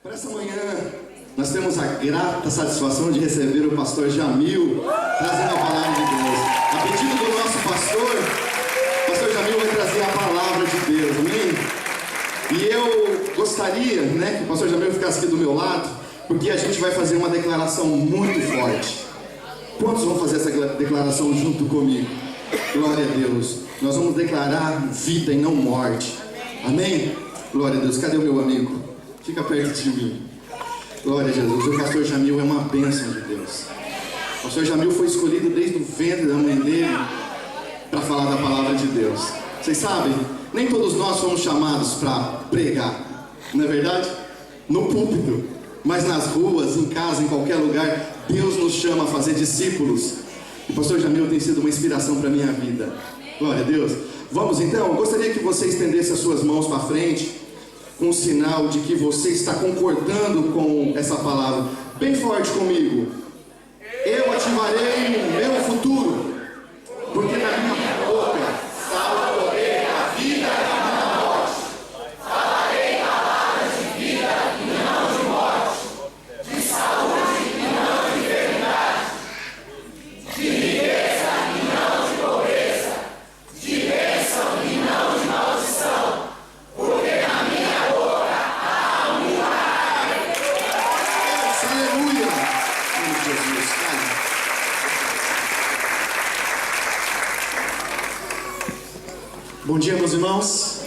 Para essa manhã, nós temos a grata satisfação de receber o pastor Jamil, trazendo a palavra de Deus. A pedido do nosso pastor Jamil vai trazer a palavra de Deus, amém? E eu gostaria, que o pastor Jamil ficasse aqui do meu lado, porque a gente vai fazer uma declaração muito forte. Quantos vão fazer essa declaração junto comigo? Glória a Deus. Nós vamos declarar vida e não morte. Amém? Glória a Deus. Cadê o meu amigo? Fica perto de mim. Glória a Jesus. O pastor Jamil é uma bênção de Deus. O pastor Jamil foi escolhido desde o ventre da mãe dele para falar da palavra de Deus. Vocês sabem, nem todos nós fomos chamados para pregar, não é verdade? No púlpito, mas nas ruas, em casa, em qualquer lugar, Deus nos chama a fazer discípulos. O pastor Jamil tem sido uma inspiração para a minha vida. Glória a Deus. Vamos então, eu gostaria que você estendesse as suas mãos para frente, com um sinal de que você está concordando com essa palavra. Bem forte comigo. Eu ativarei o meu futuro, porque na minha boca está o poder da vida e da morte. Falarei palavras de vida e não de morte, de saúde e não de enfermidade, de riqueza e não de pobreza, de bênção e não de maldição, porque na minha boca há uma aleluia. Jesus, Bom dia, meus irmãos.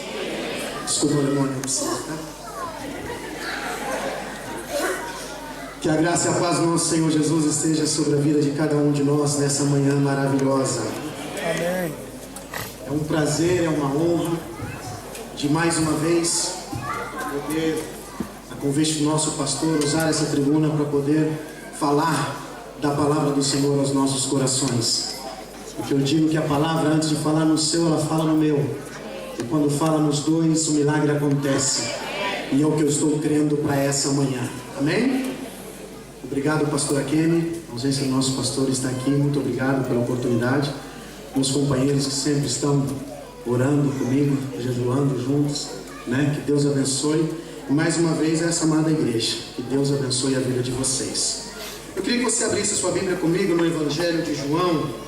Desculpa o demônio, não precisa, tá? Que a graça e a paz do nosso Senhor Jesus esteja sobre a vida de cada um de nós nessa manhã maravilhosa. Amém. É um prazer, é uma honra de mais uma vez poder, a convite do nosso pastor, usar essa tribuna para poder falar da palavra do Senhor aos nossos corações. Porque eu digo que a palavra, antes de falar no seu, ela fala no meu. E quando fala nos dois, o milagre acontece. E é o que eu estou crendo para essa manhã. Amém? Obrigado, pastor Akemi. A ausência do nosso pastor está aqui. Muito obrigado pela oportunidade. Meus companheiros que sempre estão orando comigo, jejuando juntos. Que Deus abençoe. E mais uma vez, essa amada igreja. Que Deus abençoe a vida de vocês. Eu queria que você abrisse a sua Bíblia comigo no Evangelho de João.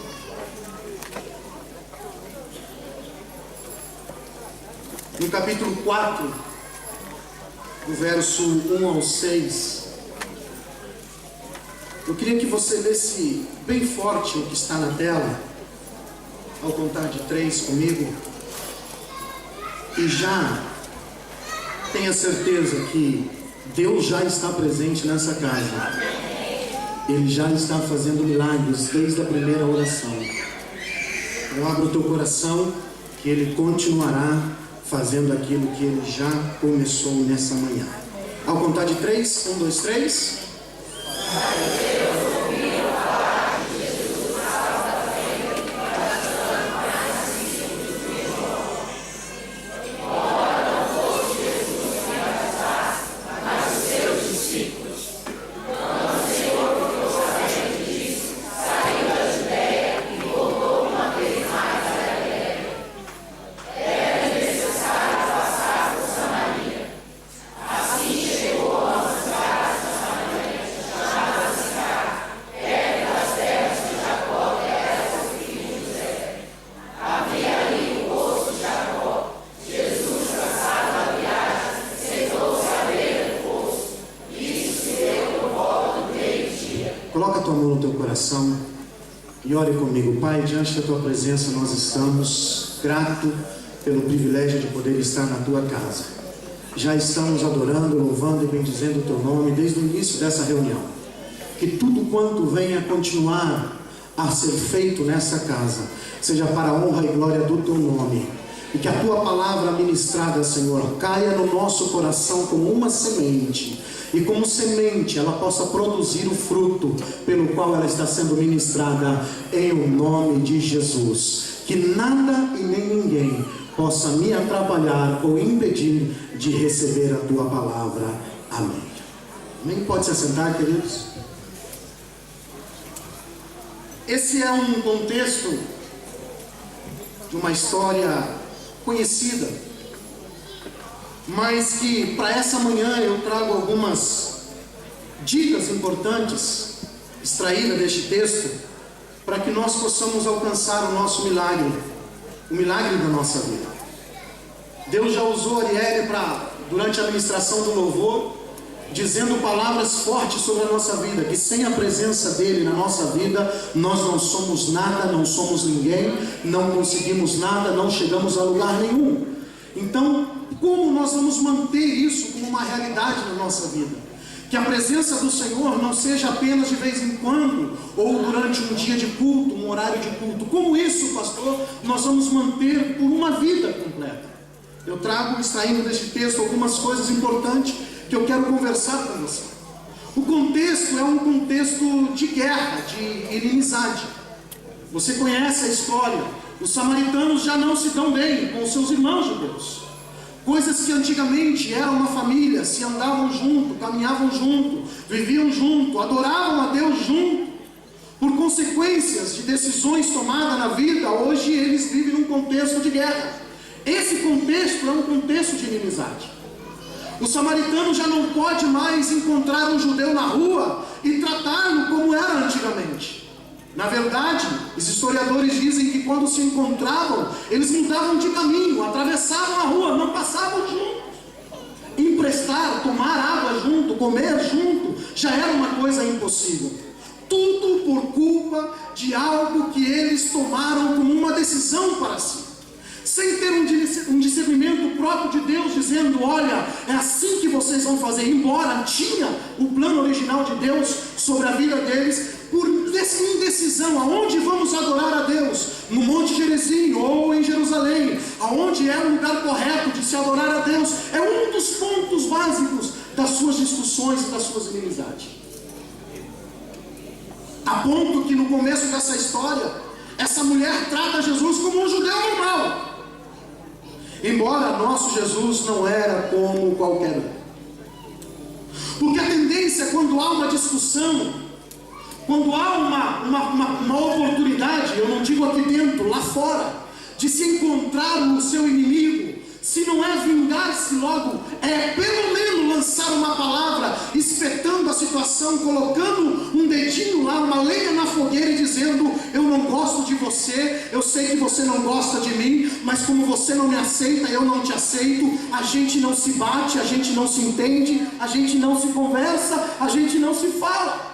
No capítulo 4, do verso 1 ao 6, eu queria que você lesse bem forte o que está na tela, ao contar de 3 comigo, e já tenha certeza que Deus já está presente nessa casa. Ele já está fazendo milagres desde a primeira oração. Eu abro o teu coração que Ele continuará fazendo aquilo que Ele já começou nessa manhã. Ao contar de 3, 1, 2, 3. Coloca a tua mão no teu coração e ore comigo. Pai, diante da tua presença nós estamos gratos pelo privilégio de poder estar na tua casa. Já estamos adorando, louvando e bendizendo o teu nome desde o início dessa reunião. Que tudo quanto venha continuar a ser feito nessa casa seja para a honra e glória do teu nome. E que a tua palavra ministrada, Senhor, caia no nosso coração como uma semente. E como semente ela possa produzir o fruto pelo qual ela está sendo ministrada em o nome de Jesus. Que nada e nem ninguém possa me atrapalhar ou impedir de receber a tua palavra. Amém. Amém? Pode se assentar, queridos. Esse é um contexto de uma história conhecida. mas que para essa manhã eu trago algumas dicas importantes extraídas deste texto, para que nós possamos alcançar o nosso milagre, o milagre da nossa vida. Deus já usou Arielle durante a ministração do louvor, dizendo palavras fortes sobre a nossa vida, que sem a presença dele na nossa vida, nós não somos nada, não somos ninguém, não conseguimos nada, não chegamos a lugar nenhum. Então, como nós vamos manter isso como uma realidade na nossa vida? Que a presença do Senhor não seja apenas de vez em quando, ou durante um dia de culto, um horário de culto. Como isso, pastor, nós vamos manter por uma vida completa? Eu trago, extraindo deste texto, algumas coisas importantes que eu quero conversar com você. O contexto é um contexto de guerra, de inimizade. Você conhece a história. Os samaritanos já não se dão bem com os seus irmãos judeus. Coisas que antigamente eram uma família, se andavam junto, caminhavam junto, viviam junto, adoravam a Deus junto. Por consequências de decisões tomadas na vida, hoje eles vivem num contexto de guerra. Esse contexto é um contexto de inimizade. O samaritano já não pode mais encontrar um judeu na rua e tratá-lo como era antigamente. Na verdade, os historiadores dizem que quando se encontravam, eles mudavam de caminho, atravessavam a rua, não passavam juntos. Emprestar, tomar água junto, comer junto, já era uma coisa impossível. Tudo por culpa de algo que eles tomaram como uma decisão para si. Sem ter um discernimento próprio de Deus, dizendo, olha, é assim que vocês vão fazer. Embora tinha o plano original de Deus sobre a vida deles, por indecisão, aonde vamos adorar a Deus? No Monte Gerizim ou em Jerusalém, aonde é o lugar correto de se adorar a Deus, é um dos pontos básicos das suas discussões e das suas inimizades. A ponto que no começo dessa história, essa mulher trata Jesus como um judeu normal, embora nosso Jesus não era como qualquer um. Porque a tendência, quando há uma discussão, quando há uma oportunidade, eu não digo aqui dentro, lá fora, de se encontrar o seu inimigo, se não é vingar-se logo, é pelo menos lançar uma palavra, espetando a situação, colocando um dedinho lá, uma lenha na fogueira e dizendo, eu não gosto de você, eu sei que você não gosta de mim, mas como você não me aceita, eu não te aceito, a gente não se bate, a gente não se entende, a gente não se conversa, a gente não se fala.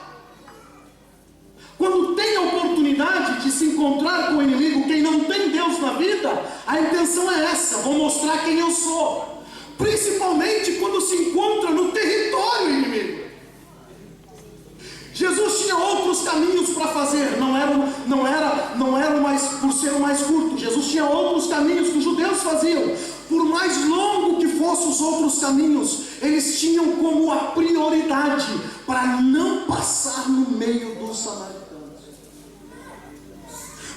Quando tem a oportunidade de se encontrar com o inimigo, quem não tem Deus na vida, a intenção é essa, vou mostrar quem eu sou. Principalmente quando se encontra no território inimigo. Jesus tinha outros caminhos para fazer, não era o mais, por ser o mais curto. Jesus tinha outros caminhos que os judeus faziam. Por mais longo que fossem os outros caminhos, eles tinham como a prioridade para não passar no meio dos samaritanos.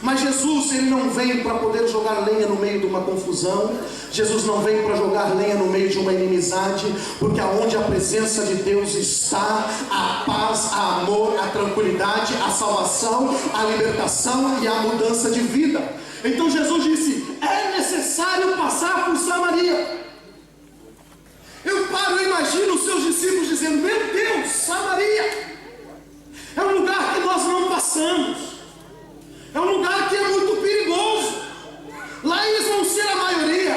Mas Jesus, ele não veio para poder jogar lenha no meio de uma confusão. Jesus não veio para jogar lenha no meio de uma inimizade, porque aonde a presença de Deus está, a paz, a amor, a tranquilidade, a salvação, a libertação e a mudança de vida. Então Jesus disse, é necessário passar por Samaria. Eu paro e imagino os seus discípulos dizendo, meu Deus, Samaria é um lugar que nós não passamos. É um lugar que é muito perigoso. Lá eles vão ser a maioria,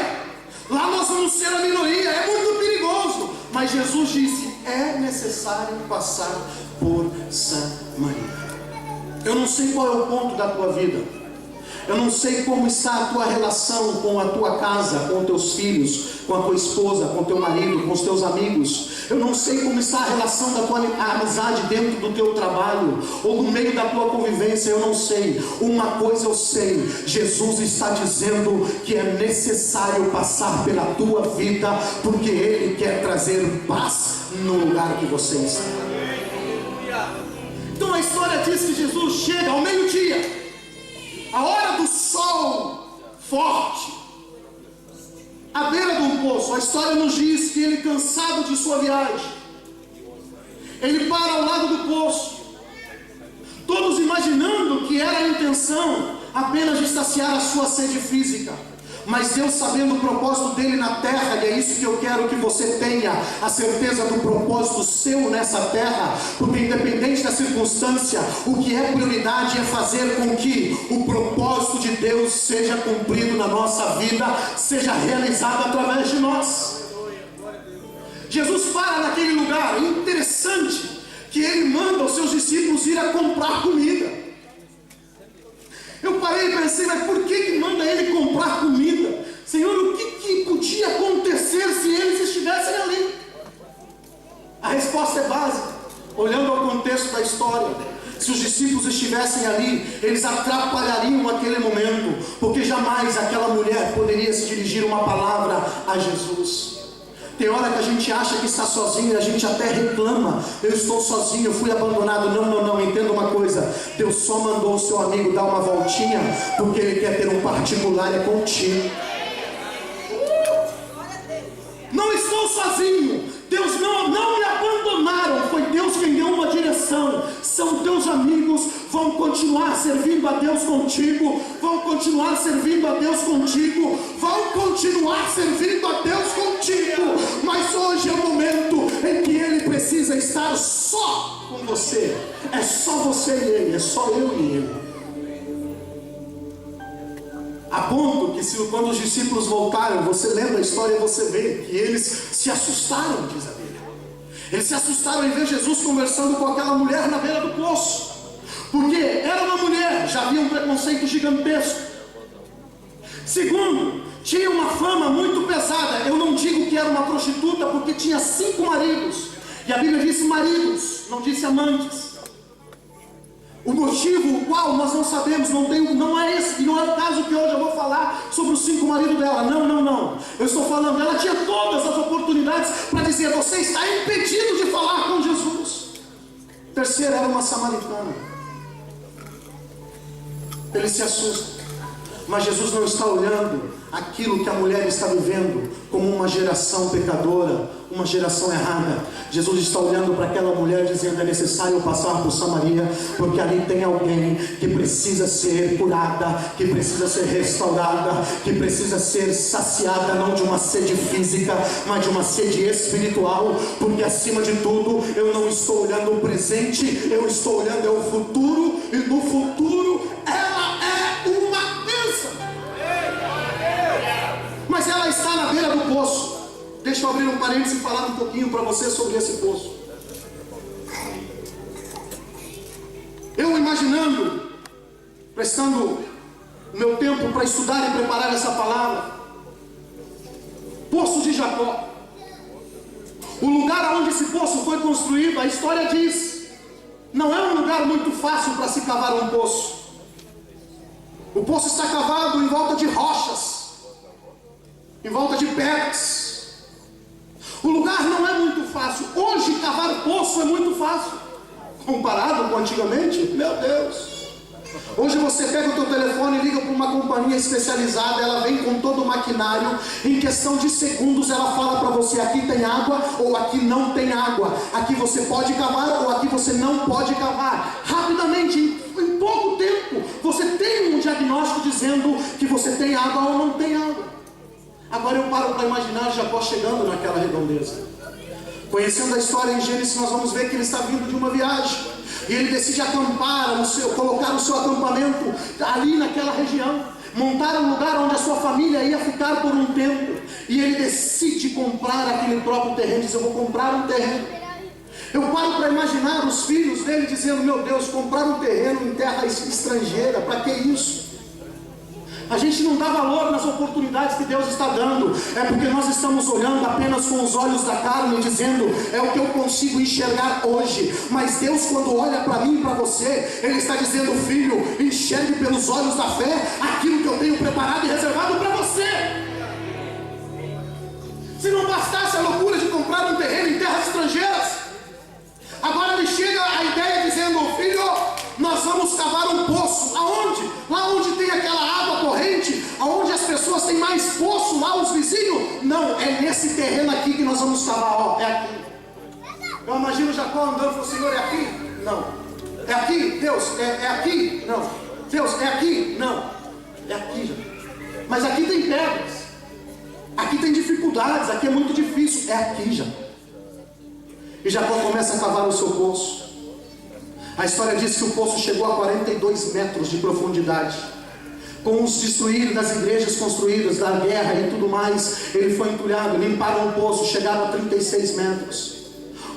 lá nós vamos ser a minoria, é muito perigoso. Mas Jesus disse, é necessário passar por Samaria. Eu não sei qual é o ponto da tua vida, eu não sei como está a tua relação com a tua casa, com os teus filhos, com a tua esposa, com o teu marido, com os teus amigos. Eu não sei como está a relação da tua amizade dentro do teu trabalho, ou no meio da tua convivência, eu não sei. Uma coisa eu sei, Jesus está dizendo que é necessário passar pela tua vida, porque Ele quer trazer paz no lugar que você está. Então a história diz que Jesus chega ao meio-dia, a hora do sol forte, à beira de um poço. A história nos diz que ele, cansado de sua viagem, ele para ao lado do poço, todos imaginando que era a intenção apenas de saciar a sua sede física. Mas Deus, sabendo o propósito dele na terra, e é isso que eu quero que você tenha a certeza do propósito seu nessa terra, porque independente da circunstância, o que é prioridade é fazer com que o propósito de Deus seja cumprido na nossa vida, seja realizado através de nós. Jesus para naquele lugar, interessante que ele manda os seus discípulos ir a comprar comida. Eu parei e pensei, mas por que manda ele comprar comida? Senhor, o que podia acontecer se eles estivessem ali? A resposta é básica, olhando ao contexto da história. Se os discípulos estivessem ali, eles atrapalhariam aquele momento, porque jamais aquela mulher poderia se dirigir uma palavra a Jesus. Tem hora que a gente acha que está sozinho e a gente até reclama: eu estou sozinho, eu fui abandonado. Não, entenda uma coisa: Deus só mandou o seu amigo dar uma voltinha porque Ele quer ter um particular contigo. Não estou sozinho. Deus não me abandonaram. Foi Deus quem deu uma direção. São teus amigos, vão continuar servindo a Deus contigo, vão continuar servindo a Deus contigo, vão continuar servindo a Deus contigo. Mas hoje é o momento em que Ele precisa estar só com você. É só você e Ele, é só eu e Ele. A ponto que quando os discípulos voltaram, você lendo a história, você vê que eles se assustaram, diz a Bíblia. Eles se assustaram em ver Jesus conversando com aquela mulher na beira do poço, porque era uma mulher, já havia um preconceito gigantesco. Segundo, tinha uma fama muito pesada. Eu não digo que era uma prostituta, porque tinha 5 maridos, e a Bíblia disse maridos, não disse amantes. O motivo, o qual nós não sabemos, não é esse, e não é o caso que hoje eu vou falar sobre os 5 maridos dela. Não. Eu estou falando, ela tinha todas as oportunidades para dizer: você está impedido de falar com Jesus. Terceira era uma samaritana. Ele se assusta, mas Jesus não está olhando aquilo que a mulher está vivendo como uma geração pecadora, uma geração errada. Jesus está olhando para aquela mulher dizendo: é necessário passar por Samaria, porque ali tem alguém que precisa ser curada, que precisa ser restaurada, que precisa ser saciada, não de uma sede física, mas de uma sede espiritual. Porque acima de tudo, eu não estou olhando o presente, eu estou olhando o futuro, e no futuro ela é uma bênção. Mas ela está na beira do poço. Deixa eu abrir um parênteses e falar um pouquinho para você sobre esse poço. Eu imaginando, prestando o meu tempo para estudar e preparar essa palavra, Poço de Jacó, o lugar onde esse poço foi construído, a história diz, não é um lugar muito fácil para se cavar um poço. O poço está cavado em volta de rochas, em volta de pedras. O lugar não é muito fácil. Hoje cavar poço é muito fácil, comparado com antigamente. Meu Deus! Hoje você pega o teu telefone e liga para uma companhia especializada, ela vem com todo o maquinário, em questão de segundos ela fala para você: aqui tem água ou aqui não tem água, aqui você pode cavar ou aqui você não pode cavar. Rapidamente, em pouco tempo, você tem um diagnóstico dizendo que você tem água ou não tem água. Agora eu paro para imaginar Jacó chegando naquela redondeza. Conhecendo a história em Gênesis, nós vamos ver que ele está vindo de uma viagem, e ele decide acampar, colocar o seu acampamento ali naquela região, montar um lugar onde a sua família ia ficar por um tempo. E ele decide comprar aquele próprio terreno, diz: eu vou comprar um terreno. Eu paro para imaginar os filhos dele dizendo: meu Deus, comprar um terreno em terra estrangeira, para que isso? A gente não dá valor nas oportunidades que Deus está dando, é porque nós estamos olhando apenas com os olhos da carne, dizendo: é o que eu consigo enxergar hoje. Mas Deus, quando olha para mim e para você, Ele está dizendo: filho, enxergue pelos olhos da fé aquilo que eu tenho preparado e reservado para você. Se não bastasse a loucura de comprar um terreno em terras estrangeiras, agora me chega a ideia dizendo: filho, nós vamos cavar um poço. Aonde? Lá onde tem aquela água corrente, aonde as pessoas têm mais poço, lá os vizinhos. Não, é nesse terreno aqui que nós vamos cavar. Ó, é aqui. Eu imagino Jacó andando e falou: Senhor, é aqui? Não. É aqui? Deus, é aqui? Não. Deus, é aqui? Não. É aqui, Jacó. Mas aqui tem pedras, aqui tem dificuldades, aqui é muito difícil. É aqui, Jacó. E Jacó começa a cavar o seu poço. A história diz que o poço chegou a 42 metros de profundidade. Com os destruídos das igrejas construídas, da guerra e tudo mais, ele foi entulhado, limparam o poço, chegaram a 36 metros.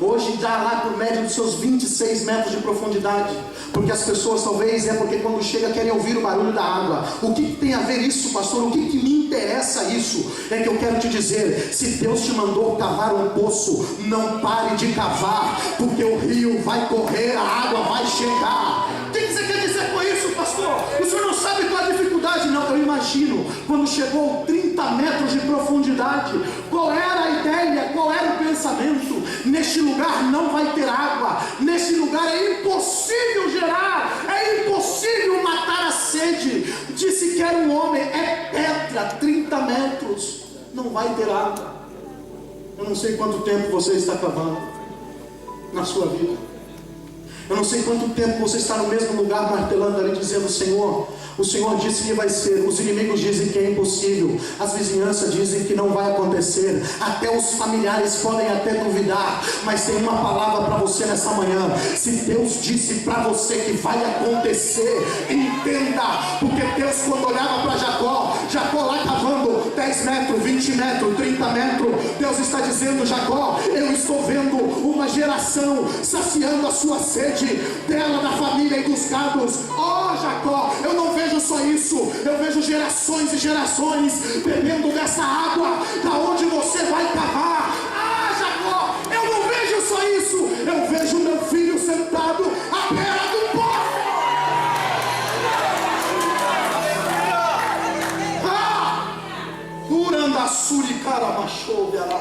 Hoje dá lá por média dos seus 26 metros de profundidade. Porque as pessoas talvez porque quando chega querem ouvir o barulho da água. O que tem a ver isso, pastor? O que me interessa isso? É que eu quero te dizer, se Deus te mandou cavar um poço, não pare de cavar, porque o rio vai correr, a água vai chegar. O que você quer dizer com isso, pastor? O senhor não sabe qual é a dificuldade? Não, eu imagino, quando chegou 30 metros de profundidade, qual era a ideia, qual era o pensamento? Neste lugar não vai ter água, neste lugar é impossível gerar, é impossível matar a sede de sequer um homem, é pedra, 30 metros, não vai ter água. Eu não sei quanto tempo você está cavando na sua vida, eu não sei quanto tempo você está no mesmo lugar martelando ali, dizendo: Senhor, o Senhor disse que vai ser, os inimigos dizem que é impossível, as vizinhanças dizem que não vai acontecer, até os familiares podem até duvidar, mas tem uma palavra para você nessa manhã. Se Deus disse para você que vai acontecer, entenda, porque Deus, quando olhava para Jacó lá cavando 10 metros, 20 metros, 30 metros, Deus está dizendo: Jacó, eu estou vendo uma geração saciando a sua sede, dela, da família e dos gados. Oh Jacó, eu não vejo só isso, eu vejo gerações e gerações bebendo dessa água da onde você vai cavar. Ah Jacó, eu não vejo só isso, eu vejo meu filho sentado à beira do poço. Urandassuri caramachou verá.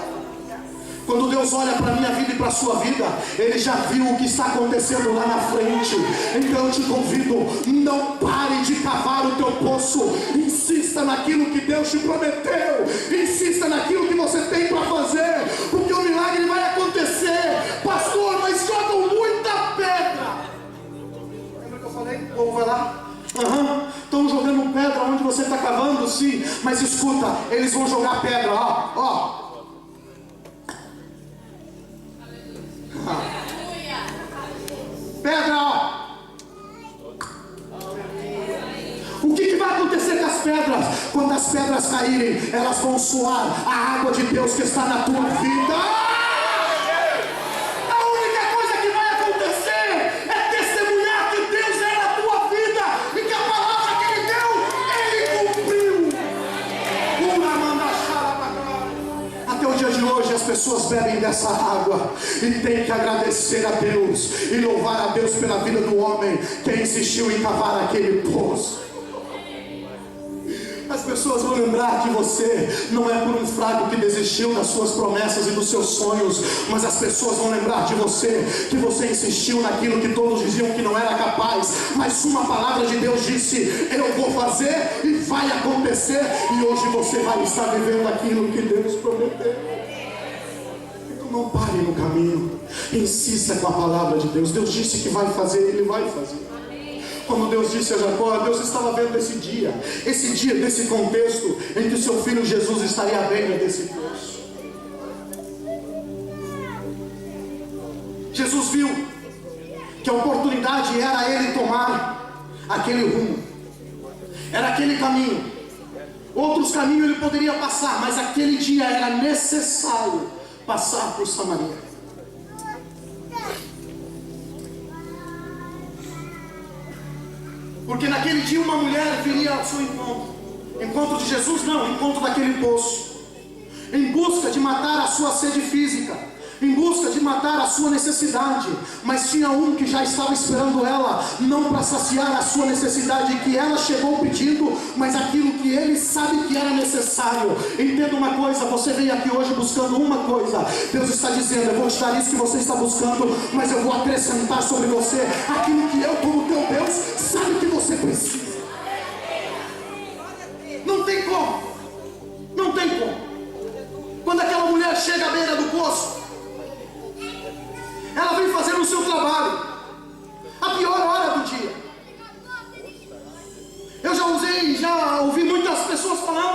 Quando Deus olha para a minha vida e para a sua vida, Ele já viu o que está acontecendo lá na frente. Então eu te convido, não pare de cavar o teu poço. Insista naquilo que Deus te prometeu. Insista naquilo que você tem para fazer, porque o milagre vai acontecer. Pastor, mas jogam muita pedra. Lembra que eu falei? O povo vai lá. Estão jogando pedra onde você está cavando, sim. Mas escuta, eles vão jogar pedra, ó. Pedra, ó. O que vai acontecer com as pedras? Quando as pedras caírem, elas vão suar a água de Deus que está na tua vida. A única coisa que vai acontecer é testemunhar que Deus é na tua vida e que a palavra que Ele deu, Ele cumpriu. Até o dia de hoje as pessoas bebem dessa água e tem que agradecer a Deus e louvar a Deus pela vida do homem que insistiu em cavar aquele poço. As pessoas vão lembrar de você, não é por um fraco que desistiu das suas promessas e dos seus sonhos, mas as pessoas vão lembrar de você, que você insistiu naquilo que todos diziam que não era capaz, mas uma palavra de Deus disse: eu vou fazer e vai acontecer, e hoje você vai estar vivendo aquilo que Deus prometeu. Então não pare no caminho, insista com a palavra de Deus. Deus disse que vai fazer, Ele vai fazer. Quando Deus disse a Jacó, Deus estava vendo esse dia desse contexto em que o seu filho Jesus estaria à beira desse poço. Jesus viu que a oportunidade era ele tomar aquele rumo, era aquele caminho. Outros caminhos ele poderia passar, mas aquele dia era necessário passar por Samaria. Porque naquele dia uma mulher viria ao seu encontro. Encontro de Jesus não, encontro daquele poço. Em busca de matar a sua sede física, em busca de matar a sua necessidade. Mas tinha um que já estava esperando ela, não para saciar a sua necessidade que ela chegou pedindo, mas aquilo que ele sabe que era necessário. Entenda uma coisa, você veio aqui hoje buscando uma coisa. Deus está dizendo: eu vou te dar isso que você está buscando, mas eu vou acrescentar sobre você aquilo que eu, como teu Deus, sabe que você precisa. Não tem como. Não tem como. Quando aquela mulher chega à beira do poço, ela vem fazendo o seu trabalho, a pior hora do dia. Eu já ouvi muitas pessoas falando: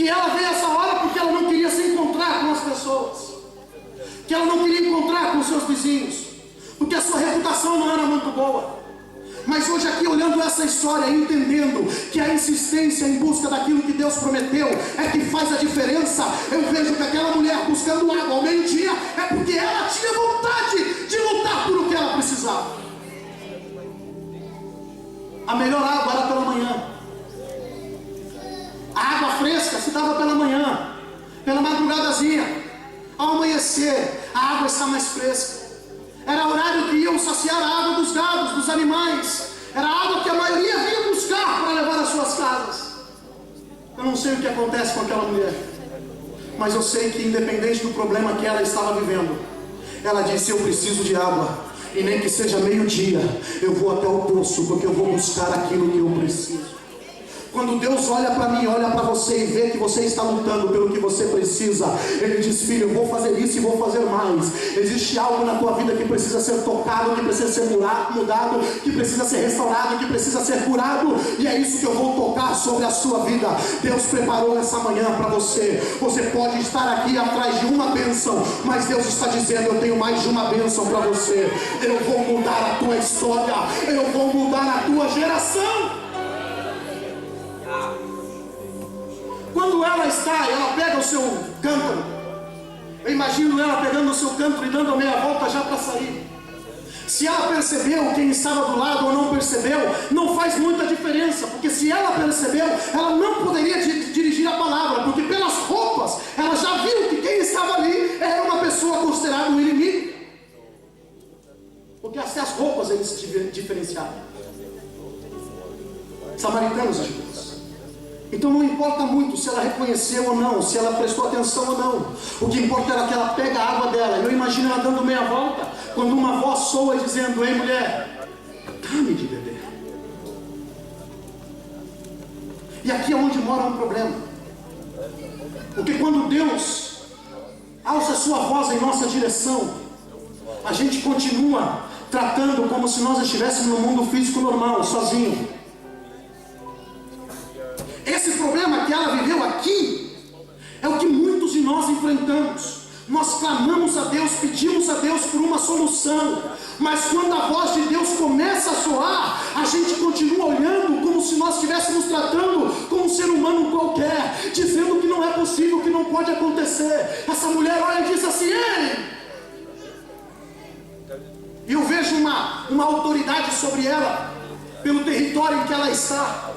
que ela veio essa hora porque ela não queria se encontrar com as pessoas, que ela não queria encontrar com os seus vizinhos, porque a sua reputação não era muito boa. Mas hoje aqui, olhando essa história, entendendo que a insistência em busca daquilo que Deus prometeu é que faz a diferença, eu vejo que aquela mulher buscando água ao meio-dia é porque ela tinha vontade de lutar por o que ela precisava. A melhor água era pela manhã. A água fresca se dava pela manhã, pela madrugadazinha. Ao amanhecer, a água está mais fresca. Era horário que iam saciar a água dos gados, dos animais. Era a água que a maioria vinha buscar para levar às suas casas. Eu não sei o que acontece com aquela mulher, mas eu sei que independente do problema que ela estava vivendo, ela disse: eu preciso de água, e nem que seja meio-dia, eu vou até o poço, porque eu vou buscar aquilo que eu preciso. Quando Deus olha para mim, olha para você e vê que você está lutando pelo que você precisa, Ele diz: filho, eu vou fazer isso e vou fazer mais. Existe algo na tua vida que precisa ser tocado, que precisa ser mudado, que precisa ser restaurado, que precisa ser curado, e é isso que eu vou tocar sobre a sua vida. Deus preparou essa manhã para você. Você pode estar aqui atrás de uma bênção, mas Deus está dizendo: eu tenho mais de uma bênção para você. Eu vou mudar a tua história, eu vou mudar a tua geração. Quando ela pega o seu cântaro, eu imagino ela pegando o seu cântaro e dando a meia volta já para sair. Se ela percebeu quem estava do lado ou não percebeu, não faz muita diferença, porque se ela percebeu, ela não poderia dirigir a palavra, porque pelas roupas ela já viu que quem estava ali era uma pessoa considerada um inimigo, porque até as roupas eles se diferenciavam. Samaritanos, Jesus. Então não importa muito se ela reconheceu ou não, se ela prestou atenção ou não. O que importa era que ela pega a água dela. Eu imagino ela dando meia volta, quando uma voz soa dizendo: ei mulher, dá-me de beber. E aqui é onde mora um problema. Porque quando Deus alça a sua voz em nossa direção, a gente continua tratando como se nós estivéssemos no mundo físico normal, sozinho. Esse problema que ela viveu aqui é o que muitos de nós enfrentamos. Nós clamamos a Deus, pedimos a Deus por uma solução, mas quando a voz de Deus começa a soar, a gente continua olhando como se nós estivéssemos tratando como um ser humano qualquer, dizendo que não é possível, que não pode acontecer. Essa mulher olha e diz assim: ei! E eu vejo uma autoridade sobre ela, pelo território em que ela está.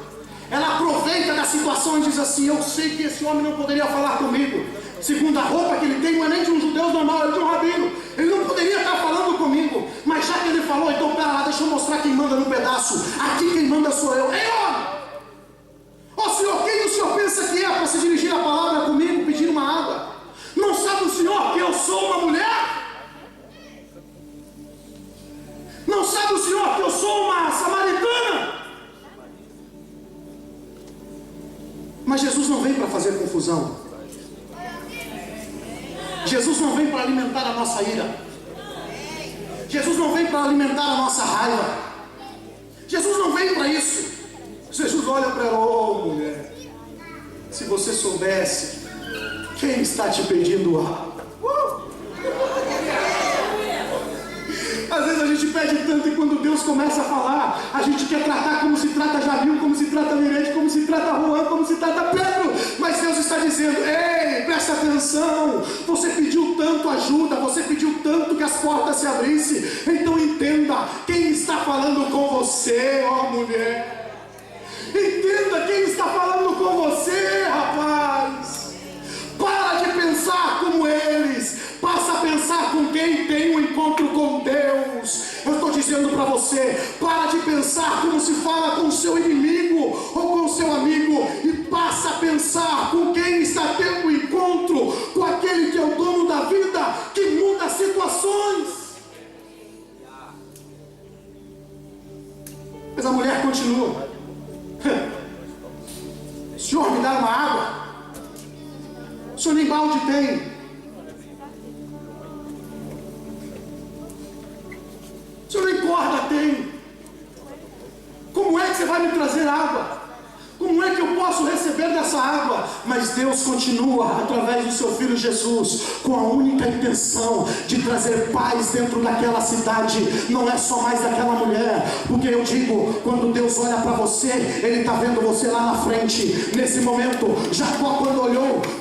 Ela aproveita da situação e diz assim: eu sei que esse homem não poderia falar comigo. Segundo a roupa que ele tem, não é nem de um judeu normal, é de um rabino. Ele não poderia estar falando comigo. Mas já que ele falou, então pera lá, deixa eu mostrar quem manda no pedaço. Aqui quem manda sou eu. Ei, homem! Ó Senhor, quem o Senhor pensa que é para se dirigir a palavra comigo, pedir uma água? Não sabe o Senhor que eu sou uma mulher? Não sabe o Senhor que eu sou uma samaritana? Mas Jesus não vem para fazer confusão. Jesus não vem para alimentar a nossa ira. Jesus não vem para alimentar a nossa raiva. Jesus não vem para isso. Jesus olha para ela: oh mulher, se você soubesse quem está te pedindo água. Às vezes a gente pede tanto, e quando Deus começa a falar, a gente quer tratar como se trata Jamil, como se trata Mirete, como se trata Juan, como se trata Pedro. Mas Deus está dizendo: ei, presta atenção. Você pediu tanto ajuda, você pediu tanto que as portas se abrissem. Então entenda quem está falando com você, ó mulher. Entenda quem está falando com você, rapaz. Para de pensar como eles. Passa a pensar com quem tem um encontro com Deus. Eu estou dizendo para você: para de pensar como se fala com o seu inimigo ou com o seu amigo, e passa a pensar com quem está tendo um encontro com aquele que é o dono da vida, que muda situações. Mas a mulher continua: Senhor, me dá uma água. O senhor nem balde tem. O senhor nem corda tem. Como é que você vai me trazer água? Como é que eu posso posso receber dessa água. Mas Deus continua, através do seu Filho Jesus, com a única intenção de trazer paz dentro daquela cidade. Não é só mais daquela mulher, porque eu digo, quando Deus olha para você, Ele está vendo você lá na frente. Nesse momento, Jacó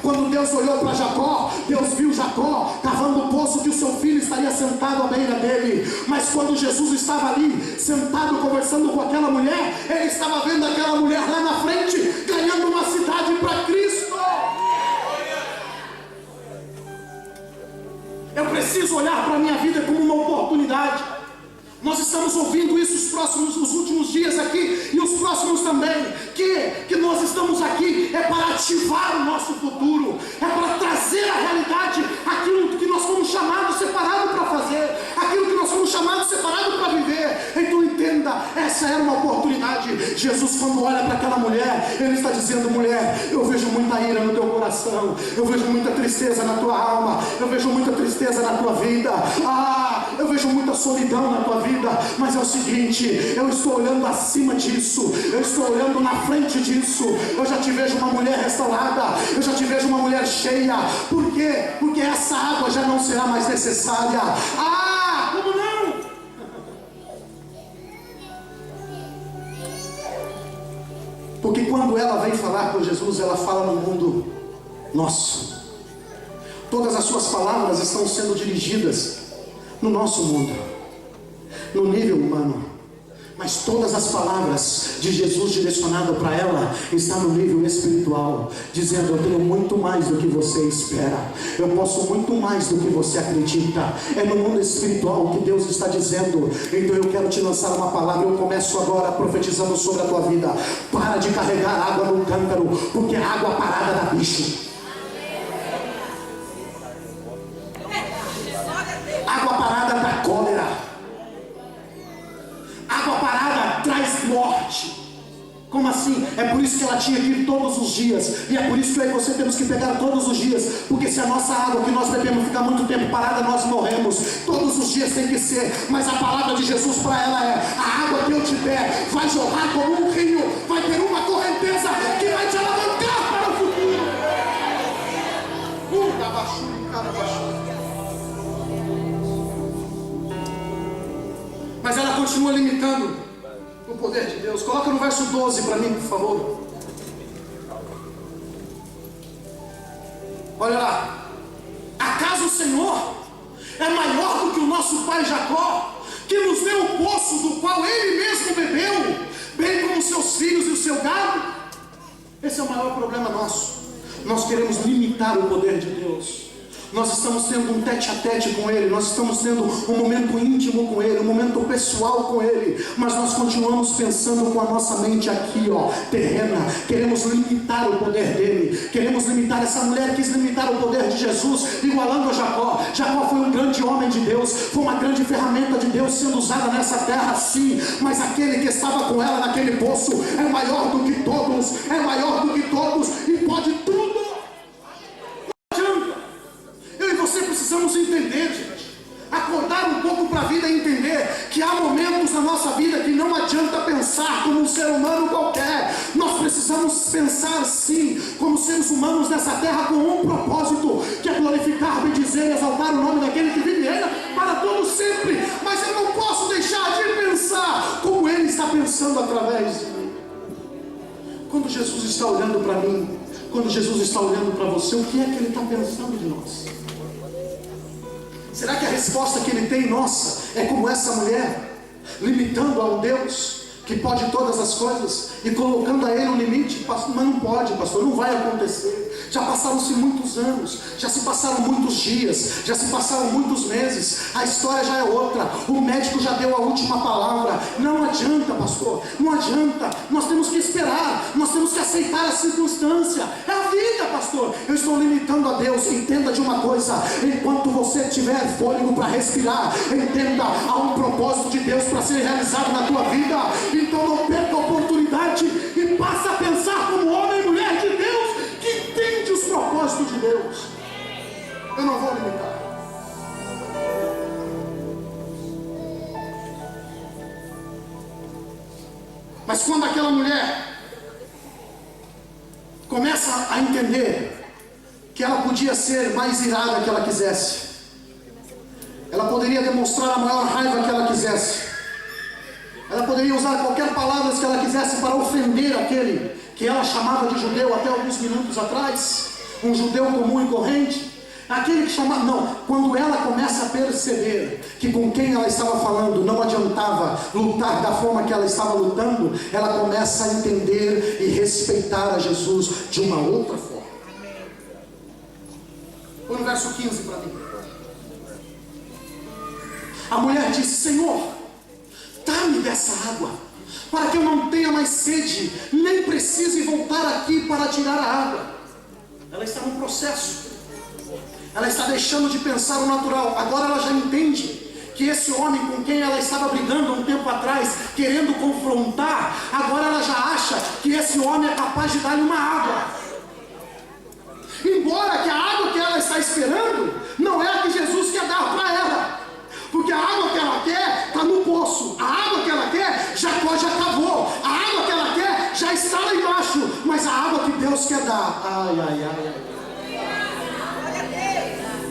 quando Deus olhou para Jacó, Deus viu Jacó cavando o poço que o seu filho estaria sentado à beira dele. Mas quando Jesus estava ali, sentado conversando com aquela mulher, Ele estava vendo aquela mulher lá na frente, ganhando uma cidade para Cristo. Eu preciso olhar para a minha vida como uma oportunidade. Nós estamos ouvindo isso os últimos dias aqui e os próximos também, que nós estamos aqui é para ativar o nosso futuro, é para trazer à realidade aquilo que nós fomos chamados, separados para fazer, aquilo que nós fomos chamados, separados para viver. Então entenda, essa era uma oportunidade. Jesus, quando olha para aquela mulher, Ele está dizendo: mulher, eu vejo muita ira no teu coração, eu vejo muita tristeza na tua alma, eu vejo muita tristeza na tua vida, eu vejo muita solidão na tua vida. Mas é o seguinte, eu estou olhando acima disso, eu estou olhando na frente disso. Eu já te vejo uma mulher restaurada, eu já te vejo uma mulher cheia. Por quê? Porque essa água já não será mais necessária. Como não? Porque quando ela vem falar com Jesus, ela fala no mundo nosso. Todas as suas palavras estão sendo dirigidas no nosso mundo, no nível humano, mas todas as palavras de Jesus direcionadas para ela estão no nível espiritual, dizendo: eu tenho muito mais do que você espera, eu posso muito mais do que você acredita. É no mundo espiritual que Deus está dizendo. Então eu quero te lançar uma palavra. Eu começo agora profetizando sobre a tua vida. Para de carregar água no cântaro, porque a água parada dá bicho. Água parada dá cólera. Água parada traz morte. Como assim? É por isso que ela tinha que ir todos os dias. E é por isso que eu e você temos que pegar todos os dias. Porque se a nossa água que nós bebemos ficar muito tempo parada, nós morremos. Todos os dias tem que ser. Mas a palavra de Jesus para ela é: a água que eu te der vai jorrar como um rio, vai ter uma correnteza que vai te alavancar para o futuro. Mas ela continua limitando o poder de Deus. Coloca no verso 12 para mim, por favor. Olha lá. Acaso o Senhor é maior do que o nosso pai Jacó, que nos deu o poço do qual Ele mesmo bebeu, bem como seus filhos e o seu gado? Esse é o maior problema nosso. Nós queremos limitar o poder de Deus. Nós estamos tendo um tete-a-tete com Ele, nós estamos tendo um momento íntimo com Ele, um momento pessoal com Ele, mas nós continuamos pensando com a nossa mente aqui, terrena. Queremos limitar o poder dele, queremos limitar. Essa mulher quis limitar o poder de Jesus, igualando a Jacó. Jacó foi um grande homem de Deus, foi uma grande ferramenta de Deus sendo usada nessa terra, sim, mas aquele que estava com ela naquele poço é maior do que todos, é maior do que todos e pode tudo. Precisamos entender, gente, acordar um pouco para a vida e entender que há momentos na nossa vida que não adianta pensar como um ser humano qualquer. Nós precisamos pensar sim como seres humanos nessa terra com um propósito, que é glorificar, bendizer e exaltar o nome daquele que vive e reina para todos sempre. Mas eu não posso deixar de pensar como Ele está pensando através de mim. Quando Jesus está olhando para mim, quando Jesus está olhando para você, o que é que Ele está pensando de nós? Será que a resposta que Ele tem, nossa, é como essa mulher, limitando a um Deus que pode todas as coisas e colocando a Ele um limite? Mas não pode, pastor, não vai acontecer. Já passaram-se muitos anos, já se passaram muitos dias, já se passaram muitos meses, a história já é outra, o médico já deu a última palavra. Não adianta, pastor, não adianta. Nós temos que esperar, nós temos que aceitar a circunstância. É a vida, pastor. Eu estou limitando a Deus. Entenda de uma coisa: enquanto você tiver fôlego para respirar, entenda, há um propósito de Deus para ser realizado na tua vida. Então não perca a oportunidade e passa a pensar como homem e mulher de Deus que entende os propósitos de Deus. Eu não vou limitar. Mas quando aquela mulher começa a entender que ela podia ser mais irada que ela quisesse. Ela poderia demonstrar a maior raiva que ela quisesse. Ela poderia usar qualquer palavra que ela quisesse para ofender aquele que ela chamava de judeu até alguns minutos atrás, um judeu comum e corrente. Aquele que chamava, não, quando ela começa a perceber que com quem ela estava falando não adiantava lutar da forma que ela estava lutando, ela começa a entender e respeitar a Jesus de uma outra forma. Põe no verso 15 para mim. A mulher disse: Senhor, dá-me dessa água, para que eu não tenha mais sede, nem precise voltar aqui para tirar a água. Ela está no processo. Ela está deixando de pensar o natural. Agora ela já entende que esse homem com quem ela estava brigando um tempo atrás, querendo confrontar, agora ela já acha que esse homem é capaz de dar-lhe uma água. Embora que a água que ela está esperando não é a que Jesus quer dar para ela. Porque a água que ela quer está no poço. A água que ela quer, Jacó já cavou. A água que ela quer já está lá embaixo. Mas a água que Deus quer dar, ai, ai, ai, ai,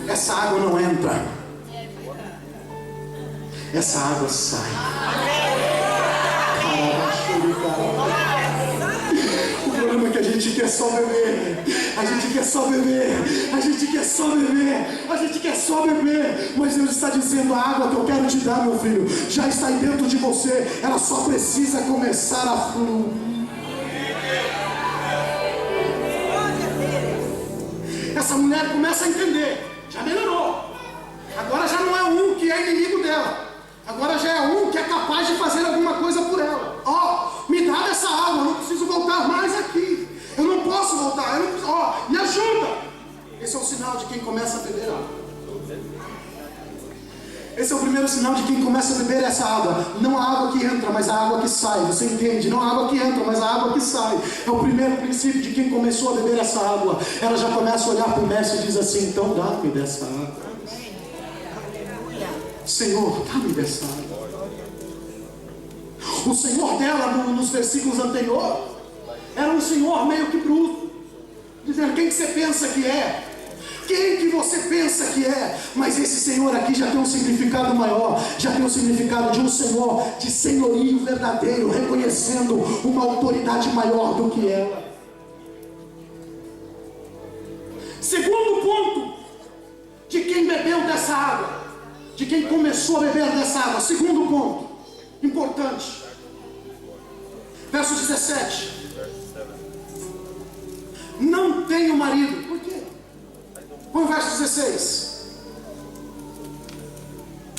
essa água não entra, essa água sai. O problema é que a gente quer só beber, a gente quer só beber, a gente quer só beber, a gente quer só beber. Mas Deus está dizendo: a água que eu quero te dar, meu filho, já está aí dentro de você, ela só precisa começar a fluir. Essa mulher começa a entender. Já melhorou. Agora já não é um que é inimigo dela. Agora já é um que é capaz de fazer alguma coisa por ela. Me dá dessa água, eu não preciso voltar mais aqui. Eu não posso voltar. Me ajuda. Esse é o sinal de quem começa a beber água. Esse é o primeiro sinal de quem começa a beber essa água. Não a água que entra, mas a água que sai. Você entende? Não a água que entra, mas a água que sai. É o primeiro princípio de quem começou a beber essa água. Ela já começa a olhar para o mestre e diz assim: então dá-me dessa água. Senhor, dá-me dessa água. O Senhor dela, nos versículos anteriores, era um Senhor meio que bruto, dizendo: quem que você pensa que é? Quem que você pensa que é? Mas esse Senhor aqui já tem um significado maior, já tem um significado de um Senhor de senhorio verdadeiro, reconhecendo uma autoridade maior do que ela. Segundo ponto de quem bebeu dessa água, de quem começou a beber dessa água. Segundo ponto importante, verso 17: não tenho marido. Por quê? Põe o verso 16.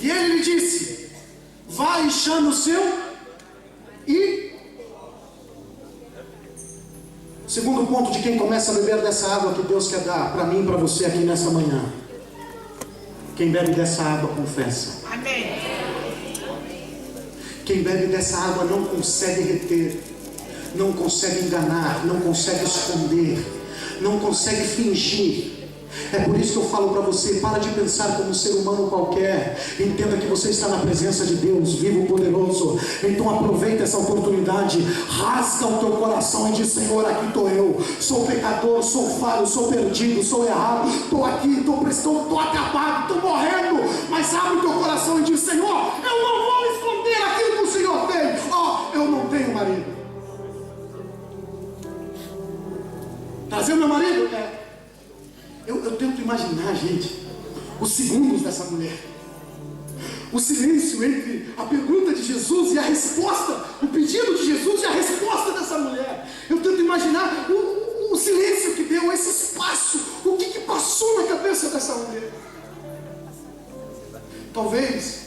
E ele lhe disse: vai e chame o seu. E segundo ponto de quem começa a beber dessa água que Deus quer dar para mim e para você aqui nessa manhã: quem bebe dessa água confessa. Amém. Quem bebe dessa água não consegue reter, não consegue enganar, não consegue esconder, não consegue fingir. É por isso que eu falo para você: para de pensar como um ser humano qualquer. Entenda que você está na presença de Deus vivo, poderoso. Então aproveita essa oportunidade, rasga o teu coração e diz: Senhor, aqui estou eu, sou pecador, sou falho, sou perdido, sou errado, estou aqui, estou acabado, estou morrendo. Mas abre o teu coração e diz: Senhor, eu não vou esconder aquilo que o Senhor tem. Eu não tenho marido. Trazer meu marido? Eu tento imaginar, gente, os segundos dessa mulher, o silêncio entre a pergunta de Jesus e a resposta, o pedido de Jesus e a resposta dessa mulher. Eu tento imaginar o silêncio que deu, esse espaço, o que passou na cabeça dessa mulher. Talvez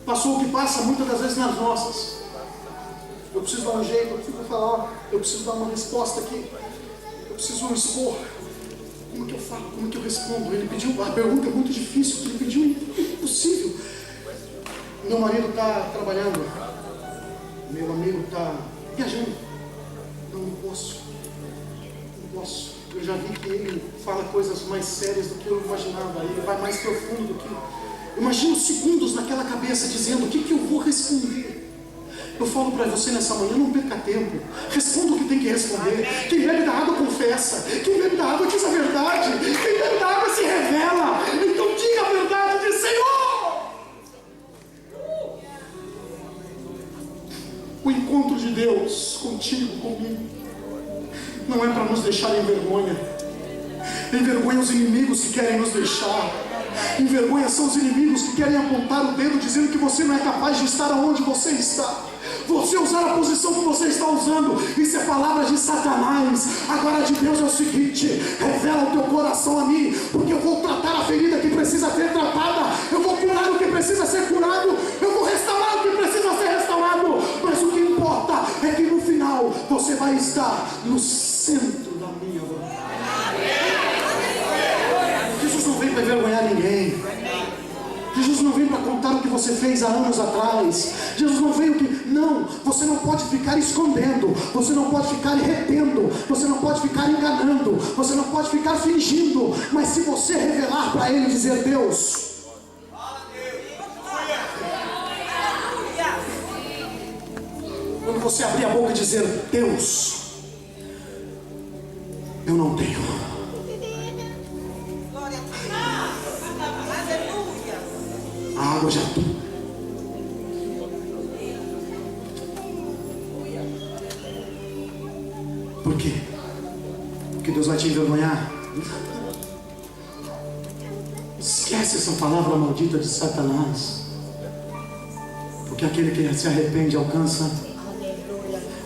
passou o que passa muitas das vezes nas nossas. Eu preciso dar um jeito, eu preciso falar, eu preciso dar uma resposta aqui, eu preciso expor. Como que eu falo? Como que eu respondo? Ele pediu, a pergunta é muito difícil, ele pediu impossível. Meu marido está trabalhando, meu amigo está viajando. Não posso. Eu já vi que ele fala coisas mais sérias do que eu imaginava. Ele vai mais profundo do que... Imagina os segundos naquela cabeça dizendo: o que eu vou responder? Eu falo para você nessa manhã, não perca tempo. Responda o que tem que responder. Quem bebe da água confessa. Quem bebe da água diz a verdade. Quem bebe da água se revela. Então diga a verdade, diz: Senhor. O encontro de Deus contigo, comigo, não é para nos deixar em vergonha. Envergonha os inimigos que querem nos deixar. Envergonha são os inimigos que querem apontar o dedo dizendo que você não é capaz de estar onde você está. Você usar a posição que você está usando, isso é palavra de Satanás. Agora de Deus é o seguinte: revela o teu coração a mim, porque eu vou tratar a ferida que precisa ser tratada, eu vou curar o que precisa ser curado, eu vou restaurar o que precisa ser restaurado. Mas o que importa é que no final você vai estar no centro da minha vontade. Jesus não vem para envergonhar ninguém. Jesus não veio para contar o que você fez há anos atrás. Jesus não veio que... Não, você não pode ficar escondendo. Você não pode ficar retendo. Você não pode ficar enganando. Você não pode ficar fingindo. Mas se você revelar para Ele e dizer: Deus, quando você abrir a boca e dizer: Deus, eu não tenho. A água já tu. Por quê? Porque Deus vai te envergonhar. Esquece essa palavra maldita de Satanás. Porque aquele que se arrepende alcança.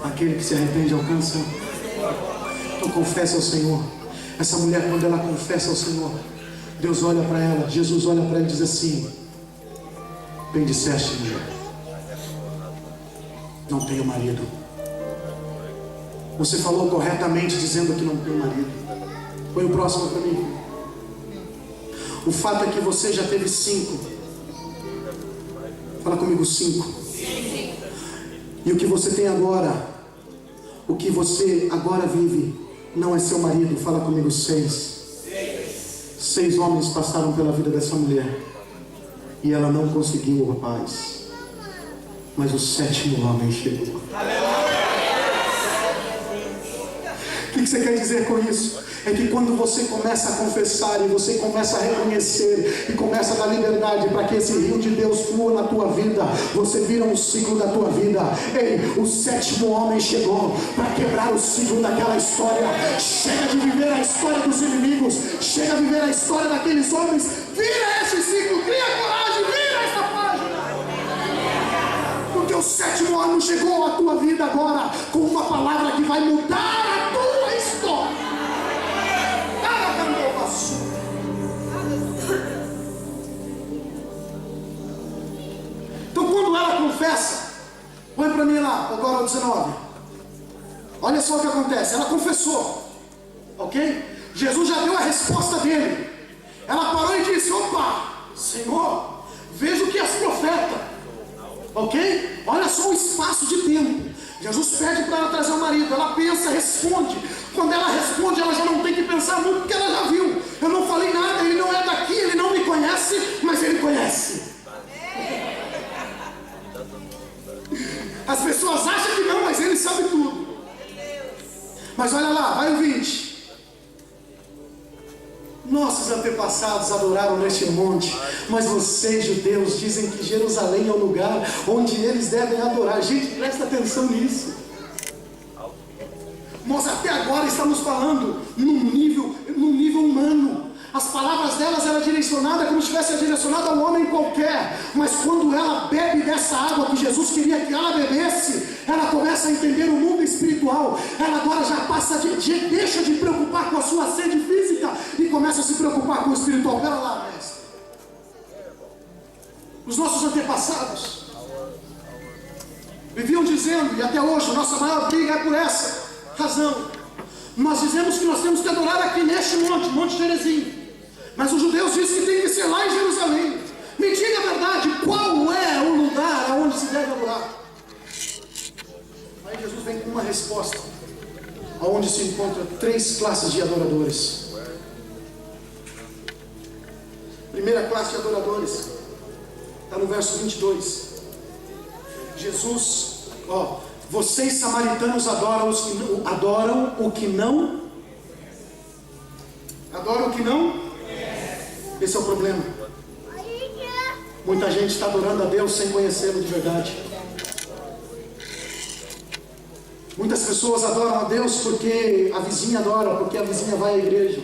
Aquele que se arrepende alcança. Então confessa ao Senhor. Essa mulher, quando ela confessa ao Senhor, Deus olha para ela, Jesus olha para ela e diz assim: bem disseste, mulher, não tenho marido. Você falou corretamente dizendo que não tem marido. Põe o próximo para mim. O fato é que você já teve 5. Fala comigo, 5. E o que você tem agora, o que você agora vive, não é seu marido. Fala comigo, 6. 6 homens passaram pela vida dessa mulher e ela não conseguiu o rapaz. Mas o 7º homem chegou. O que você quer dizer com isso? É que quando você começa a confessar e você começa a reconhecer e começa a dar liberdade para que esse rio de Deus flua na tua vida, você vira um ciclo da tua vida. Ei, o 7º homem chegou para quebrar o ciclo daquela história. Chega de viver a história dos inimigos, chega de viver a história daqueles homens. Vira esse ciclo, cria coragem, vira essa página. Porque o 7º homem chegou à tua vida agora com uma palavra que vai mudar a tua história. Então quando ela confessa, põe para mim lá, agora o 19. Olha só o que acontece, ela confessou, ok? Jesus já deu a resposta dele. Ela parou e disse: opa, Senhor, vejo que és profeta, ok? Olha só o espaço de tempo. Jesus pede para ela trazer o marido, ela pensa, responde. Quando ela responde, ela já não tem que pensar muito, porque ela já viu. Eu não falei nada, ele não é daqui, ele não me conhece, mas ele conhece. As pessoas acham que não, mas ele sabe tudo. Mas olha lá, vai o 20. Nossos antepassados adoraram neste monte, mas vocês, judeus, dizem que Jerusalém é o lugar onde eles devem adorar. Gente, presta atenção nisso. Nós até agora estamos falando num nível humano. As palavras delas eram direcionadas como se tivesse direcionado a um homem qualquer. Mas quando ela bebe dessa água que Jesus queria que ela bebesse, ela começa a entender o mundo espiritual. Ela agora já passa deixa de preocupar com a sua sede física e começa a se preocupar com o espiritual. Pera lá, mestre. Os nossos antepassados viviam dizendo, e até hoje, nossa maior briga é por essa razão. Nós dizemos que nós temos que adorar aqui neste monte, Monte Gerizim. Mas os judeus dizem que tem que ser lá em Jerusalém. Me diga a verdade, qual é o lugar aonde se deve adorar? Aí Jesus vem com uma resposta, aonde se encontra 3 classes de adoradores. Primeira classe de adoradores está no verso 22. Jesus Ó, vocês samaritanos adoram o que não. Adoram o que não? Esse é o problema. Muita gente está adorando a Deus sem conhecê-lo de verdade. Muitas pessoas adoram a Deus porque a vizinha adora, porque a vizinha vai à igreja.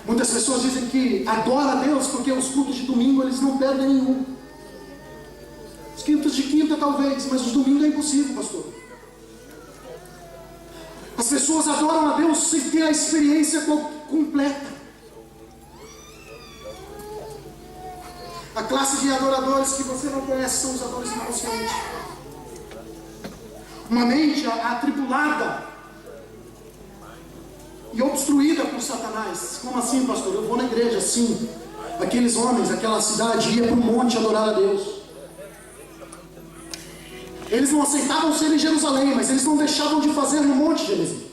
Muitas pessoas dizem que adoram a Deus porque os cultos de domingo eles não perdem nenhum. Os cultos de quinta talvez, mas os domingos é impossível, pastor. As pessoas adoram a Deus sem ter a experiência completa. A classe de adoradores que você não conhece são os adoradores inconscientes. Uma mente atribulada e obstruída por Satanás. Como assim, pastor? Eu vou na igreja, sim. Aqueles homens, aquela cidade ia para o monte adorar a Deus. Eles não aceitavam ser em Jerusalém, mas eles não deixavam de fazer no monte Gerizim.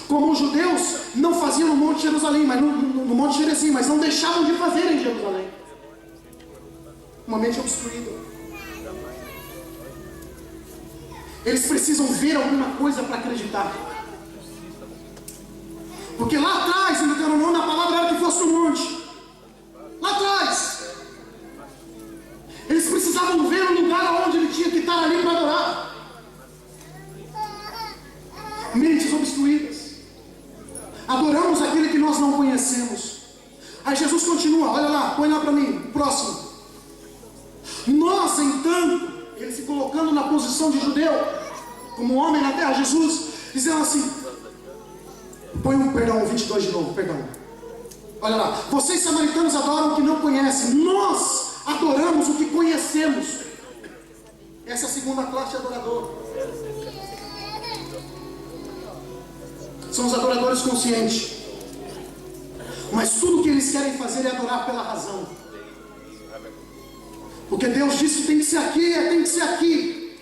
Como os judeus não faziam no monte Jerusalém, mas no monte Gerizim, mas não deixavam de fazer em Jerusalém. Uma mente obstruída. Eles precisam ver alguma coisa para acreditar. Porque lá atrás, em Deuteronômio, a palavra era que fosse no monte. Lá atrás. Eles precisavam ver o lugar onde ele tinha que estar ali para adorar. Mentes obstruídas. Adoramos aquele que nós não conhecemos. Aí Jesus continua, olha lá, põe lá para mim, próximo. Nós, entanto, ele se colocando na posição de judeu, como homem na terra, Jesus, dizendo assim, põe o 22 de novo, perdão. Olha lá, vocês samaritanos adoram o que não conhecem, nós adoramos o que conhecemos. Essa é a segunda classe de adorador. São os adoradores conscientes. Mas tudo que eles querem fazer é adorar pela razão. Porque Deus disse que tem que ser aqui, tem que ser aqui.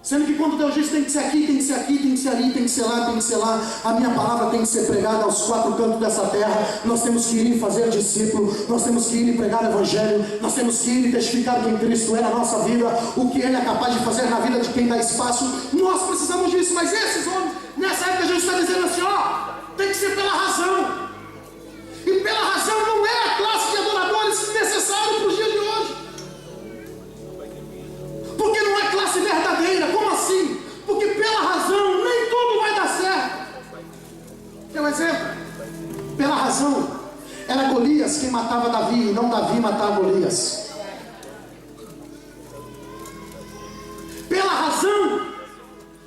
Sendo que quando Deus disse tem que ser aqui, tem que ser aqui, tem que ser ali, tem que ser lá, tem que ser lá, a minha palavra tem que ser pregada aos quatro cantos dessa terra. Nós temos que ir e fazer discípulo, nós temos que ir e pregar o evangelho, nós temos que ir e testificar quem Cristo é na nossa vida, o que Ele é capaz de fazer na vida de quem dá espaço. Nós precisamos disso, mas esses homens, nessa época Jesus está dizendo assim, ó, tem que ser pela razão. E pela razão não é a classe de adoradores necessária para os dias de hoje. Porque não é classe verdadeira. Como assim? Porque pela razão nem tudo vai dar certo. Quer um exemplo? Pela razão era Golias quem matava Davi, e não Davi matava Golias.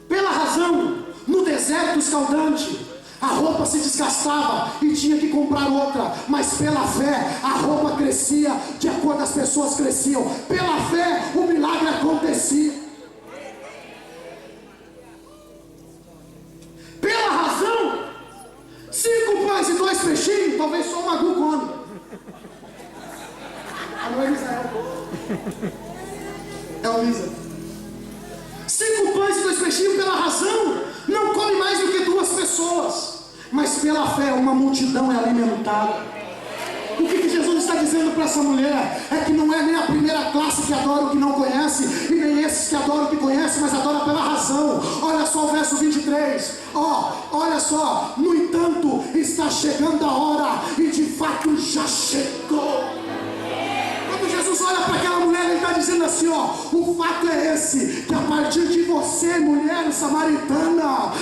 Pela razão, no deserto escaldante, a roupa se desgastava e tinha que comprar outra, mas pela fé a roupa crescia de acordo as pessoas cresciam. Pela fé o milagre acontecia. Pela razão, 5 pães e 2 peixinhos, talvez só o Magu come. A não é Israel. É o Lisa. 5 pães e 2 peixinhos, pela razão, não come mais do que 2 pessoas, mas pela fé uma multidão é alimentada. O que Jesus está dizendo para essa mulher é que não é nem a primeira classe que adora o que não conhece, e nem esses que adoram o que conhece, mas adora pela razão. Olha só o verso 23, olha só, no entanto está chegando a hora, e de fato já chegou. Quando Jesus olha para aquela mulher, ele está dizendo assim, o fato é esse, que a partir de você, mulher samaritana,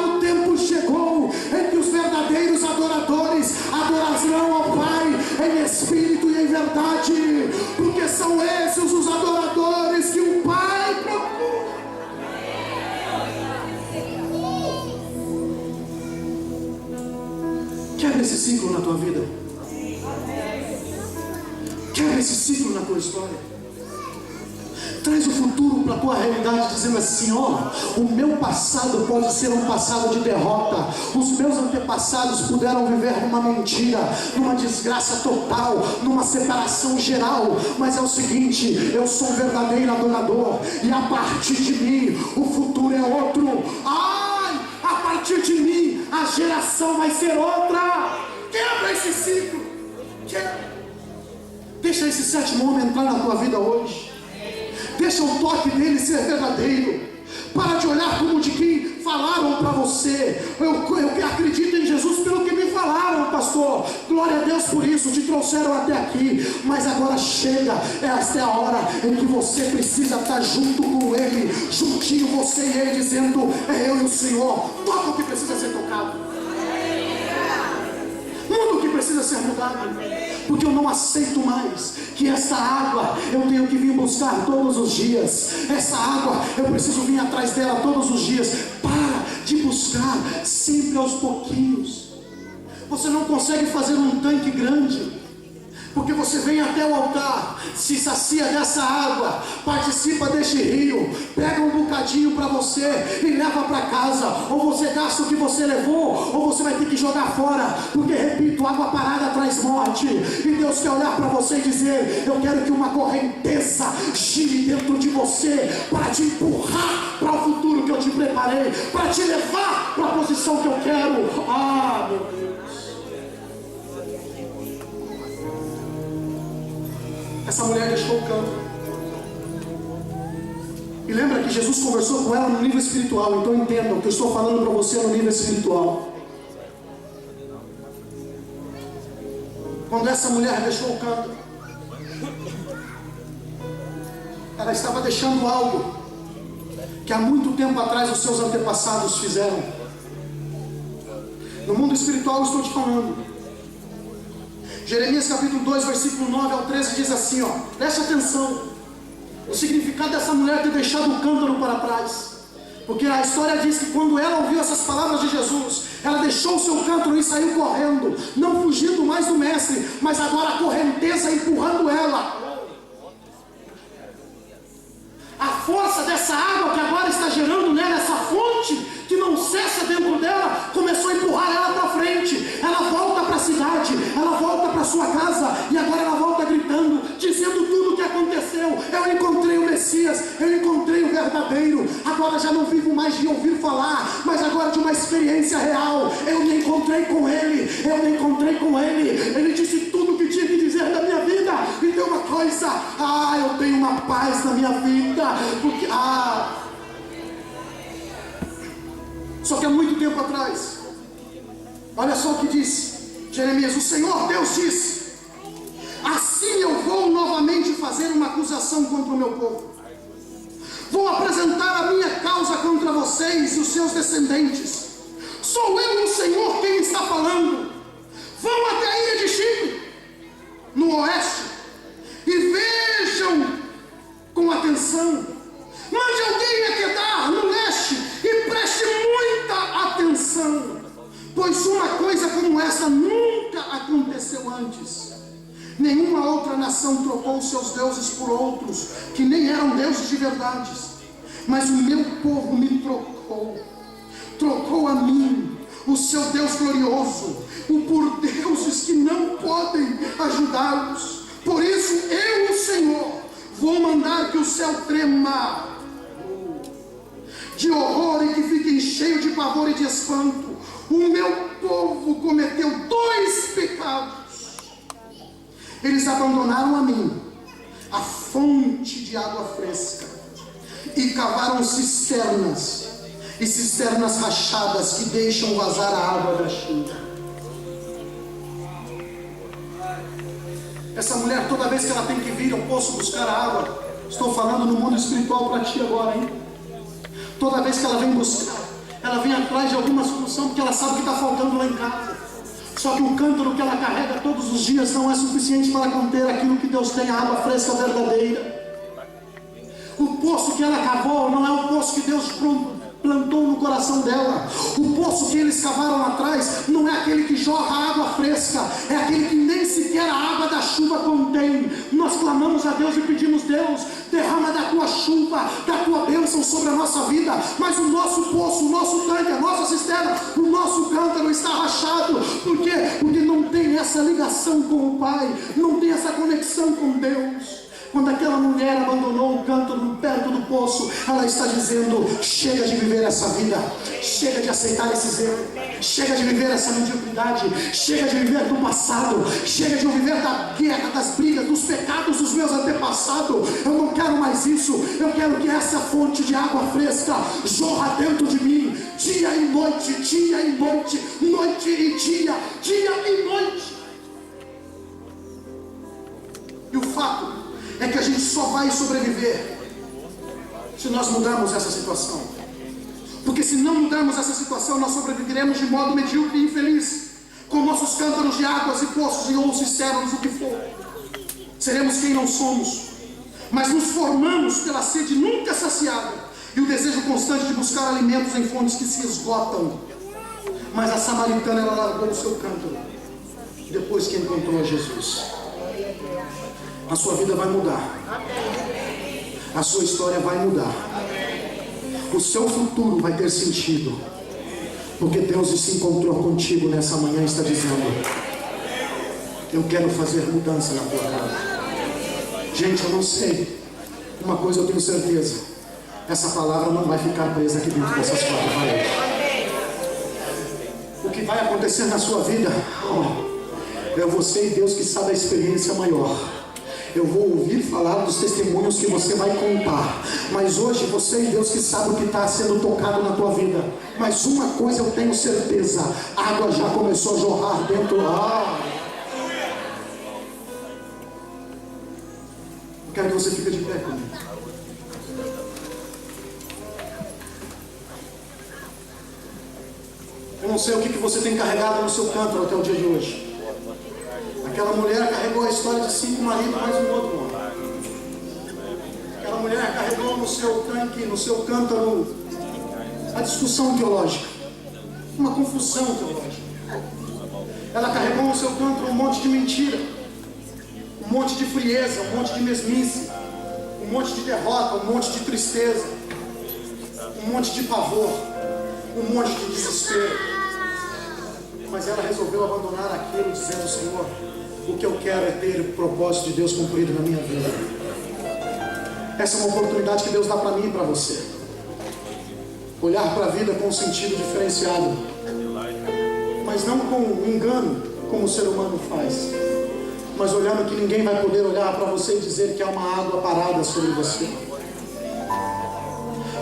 o tempo chegou em que os verdadeiros adoradores adorarão ao Pai em espírito e em verdade, porque são esses os adoradores que o Pai procura. Quebra esse ciclo na tua vida. Quebra esse ciclo na tua história. Traz o futuro para a tua realidade, dizendo assim, o meu passado pode ser um passado de derrota. Os meus antepassados puderam viver numa mentira, numa desgraça total, numa separação geral, mas é o seguinte, eu sou um verdadeiro adorador, e a partir de mim o futuro é outro. A partir de mim a geração vai ser outra. Quebra esse ciclo. Deixa esse sétimo homem entrar na tua vida hoje. Deixa o toque dele ser verdadeiro. Para de olhar como de quem falaram para você. Eu acredito em Jesus pelo que me falaram, pastor. Glória a Deus por isso, te trouxeram até aqui. Mas agora chega, esta é a hora em que você precisa estar junto com Ele, juntinho você e Ele, dizendo: é eu e o Senhor. Toca o que precisa ser tocado, muda o que precisa ser mudado, porque eu não aceito mais que essa água eu tenho que vir buscar todos os dias. Essa água eu preciso vir atrás dela todos os dias. Para de buscar sempre aos pouquinhos. Você não consegue fazer um tanque grande, porque você vem até o altar, se sacia dessa água, participa deste rio, pega um bocadinho para você e leva para casa. Ou você gasta o que você levou, ou você vai ter que jogar fora, porque, repito, água parada traz morte. E Deus quer olhar para você e dizer: eu quero que uma correnteza gire dentro de você, para te empurrar para o futuro que eu te preparei, para te levar para a posição que eu quero. Ah, meu Deus. Essa mulher deixou o campo. E lembra que Jesus conversou com ela no nível espiritual. Então entendam que eu estou falando para você no nível espiritual. Quando essa mulher deixou o campo, ela estava deixando algo que há muito tempo atrás os seus antepassados fizeram. No mundo espiritual eu estou te falando. Jeremias capítulo 2, versículo 9 ao 13 diz assim, ó, preste atenção, o significado dessa mulher ter deixado o cântaro para trás. Porque a história diz que quando ela ouviu essas palavras de Jesus, ela deixou o seu cântaro e saiu correndo, não fugindo mais do mestre, mas agora a correnteza empurrando ela. A força dessa água que agora está gerando nela, essa fonte que não cessa dentro dela, começou a empurrar ela para frente. Ela volta para a cidade, ela volta para sua casa, e agora ela volta gritando, dizendo tudo o que aconteceu. Eu encontrei o Messias, eu encontrei o verdadeiro. Agora já não vivo mais de ouvir falar, mas agora de uma experiência real. Eu me encontrei com Ele, eu me encontrei com Ele. Ele disse tudo o que tinha que dizer da minha vida. E tem uma coisa, eu tenho uma paz na minha vida, porque só que há muito tempo atrás, olha só o que disse Jeremias: o Senhor Deus disse: assim eu vou novamente fazer uma acusação contra o meu povo. Vou apresentar a minha causa contra vocês e os seus descendentes. Sou eu, o Senhor, quem está falando. Vão até a ilha de Chipre, no oeste, e vejam com atenção. Mande alguém a Quedar, no leste, e preste muita atenção, pois uma coisa como essa nunca aconteceu antes. Nenhuma outra nação trocou seus deuses por outros, que nem eram deuses de verdade. Mas o meu povo me trocou a mim, o seu Deus glorioso, por deuses que não podem ajudá-los. Por isso eu, o Senhor, vou mandar que o céu trema de horror e que fiquem cheio de pavor e de espanto. O meu povo cometeu 2 pecados. Eles abandonaram a mim, a fonte de água fresca, e cavaram cisternas, e cisternas rachadas que deixam vazar a água da chuva. Essa mulher, toda vez que ela tem que vir ao poço buscar a água, estou falando no mundo espiritual para ti agora, hein? Toda vez que ela vem buscar, ela vem atrás de alguma solução, porque ela sabe que está faltando lá em casa. Só que o cântaro que ela carrega todos os dias não é suficiente para conter aquilo que Deus tem, a água fresca verdadeira. O poço que ela cavou não é o poço que Deus plantou no coração dela. O poço que eles cavaram lá atrás não é aquele que jorra água fresca, é aquele que nem sequer a água da chuva contém. Nós clamamos a Deus e pedimos: Deus, derrama da tua chuva, da tua bênção sobre a nossa vida, mas o nosso poço, o nosso tanque, a nossa cisterna, o nosso cântaro está rachado. Por quê? Porque não tem essa ligação com o Pai, não tem essa conexão com Deus. Quando aquela mulher abandonou o cântaro perto do poço, ela está dizendo: chega de viver essa vida, chega de aceitar esses erros, chega de viver essa mediocridade, chega de viver do passado, chega de viver da guerra, das brigas, dos pecados dos meus antepassados. Eu não quero mais isso. Eu quero que essa fonte de água fresca jorra dentro de mim, dia e noite, noite e dia e noite. E o fato é que a gente só vai sobreviver se nós mudarmos essa situação. Porque se não mudarmos essa situação, nós sobreviveremos de modo medíocre e infeliz, com nossos cântaros de águas e poços ou cisternas, o que for. Seremos quem não somos, mas nos formamos pela sede nunca saciada e o desejo constante de buscar alimentos em fontes que se esgotam. Mas a samaritana, ela largou o seu cântaro depois que encontrou a Jesus. A sua vida vai mudar. A sua história vai mudar. O seu futuro vai ter sentido. Porque Deus se encontrou contigo nessa manhã e está dizendo: eu quero fazer mudança na tua casa. Gente, eu não sei. Uma coisa eu tenho certeza: essa palavra não vai ficar presa aqui dentro dessas quatro paredes. O que vai acontecer na sua vida, é você e Deus que sabe a experiência maior. Eu vou ouvir falar dos testemunhos que você vai contar, mas hoje você e Deus que sabe o que está sendo tocado na tua vida. Mas uma coisa eu tenho certeza: a água já começou a jorrar dentro. Eu quero que você fique de pé comigo. Eu não sei o que você tem carregado no seu cântaro até o dia de hoje. Aquela mulher carregou a história de 5 maridos mais um outro homem. Aquela mulher carregou no seu tanque, no seu cântaro, a discussão teológica, uma confusão teológica. Ela carregou no seu cântaro um monte de mentira, um monte de frieza, um monte de mesmice, um monte de derrota, um monte de tristeza, um monte de pavor, um monte de desespero. Mas ela resolveu abandonar aquilo, dizendo: Senhor, o que eu quero é ter o propósito de Deus cumprido na minha vida. Essa é uma oportunidade que Deus dá para mim e para você. Olhar para a vida com um sentido diferenciado, mas não com engano, como o ser humano faz, mas olhando que ninguém vai poder olhar para você e dizer que há uma água parada sobre você,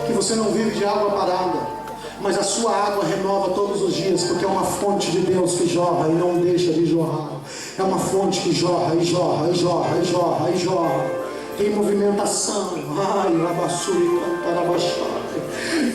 que você não vive de água parada, mas a sua água renova todos os dias, porque é uma fonte de Deus que jorra e não deixa de jorrar. É uma fonte que jorra e jorra e jorra e jorra e jorra. Tem movimentação. Ai, labassuri, cantarabaxá.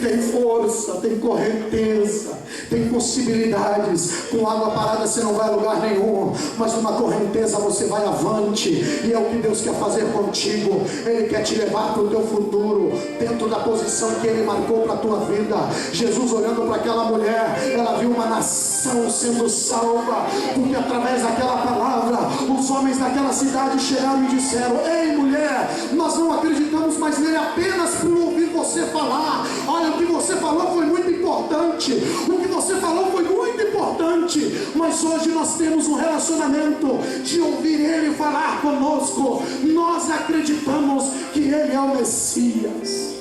Tem força, tem correnteza, tem possibilidades. Com água parada você não vai a lugar nenhum, mas numa correnteza você vai avante. E é o que Deus quer fazer contigo. Ele quer te levar para o teu futuro, dentro da posição que Ele marcou para a tua vida. Jesus, olhando para aquela mulher, ela viu uma nação sendo salva, porque através daquela palavra os homens daquela cidade chegaram e disseram: ei mulher, nós não acreditamos mais nele apenas por ouvir você falar. Olha, o que você falou foi muito importante, o que você falou foi muito importante, mas hoje nós temos um relacionamento de ouvir Ele falar conosco. Nós acreditamos que Ele é o Messias.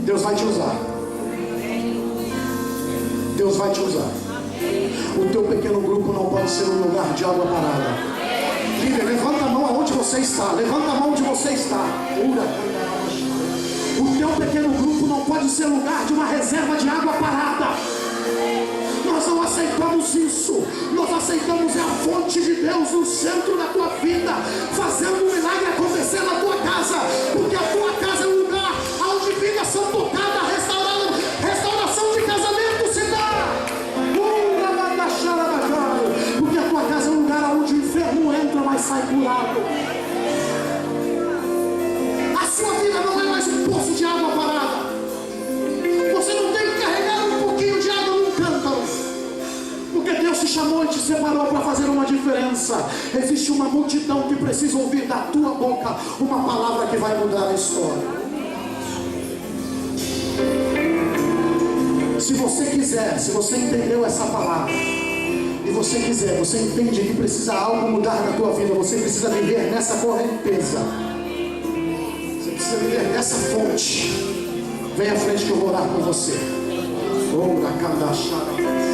Deus vai te usar. Deus vai te usar. O teu pequeno grupo não pode ser um lugar de água parada. Líder, levanta a mão aonde você está. Levanta a mão onde você está. O teu pequeno grupo não pode ser lugar de uma reserva de água parada. Nós não aceitamos isso. Nós aceitamos a fonte de Deus no centro da tua vida, fazendo um milagre acontecer na tua casa, porque a tua casa é um lugar onde vidas são tocadas, restauração de casamento se dá. Porque a tua casa é um lugar onde o enfermo entra, mas sai curado. A sua vida não é mais um poço de água parada. Você não tem que carregar um pouquinho de água num cântaro, porque Deus te chamou e te separou para fazer uma diferença. Existe uma multidão que precisa ouvir da tua boca uma palavra que vai mudar a história. Se você quiser, se você entendeu essa palavra, e você quiser, você entende que precisa algo mudar na tua vida, você precisa viver nessa correnteza, você precisa viver nessa fonte, vem à frente que eu vou orar com você. Ora, cadachara.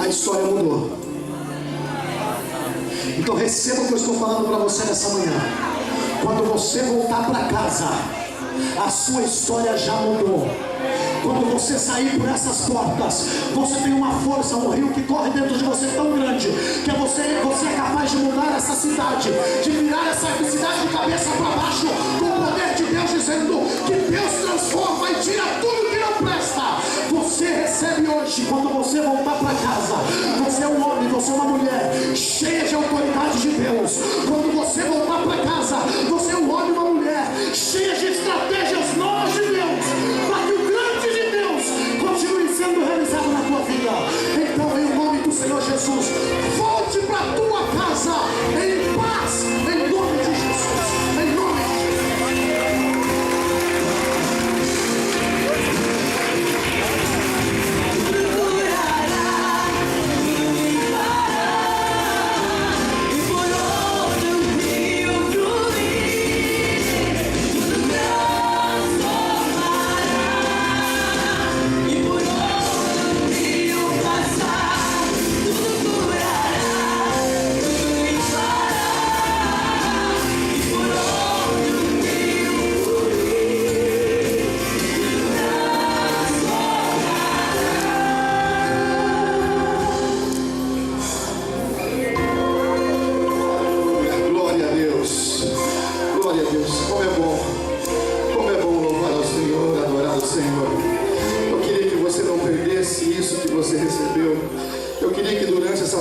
a história mudou. Então receba o que eu estou falando para você nessa manhã. Quando você voltar para casa, a sua história já mudou. Quando você sair por essas portas, você tem uma força, um rio que corre dentro de você tão grande, que você é capaz de mudar essa cidade, de virar essa cidade de cabeça para baixo, com o poder de Deus, dizendo que Deus transforma e tira tudo que não presta. Você recebe hoje, quando você voltar para casa, você é um homem, você é uma mulher, cheia de autoridade de Deus. Quando você voltar para casa, você é um homem e uma mulher, cheia de estratégias novas de Deus, para que o grande de Deus continue sendo realizado na tua vida. Então, em nome do Senhor Jesus, volte para a tua casa em paz, em nome de Jesus, em nome de Jesus.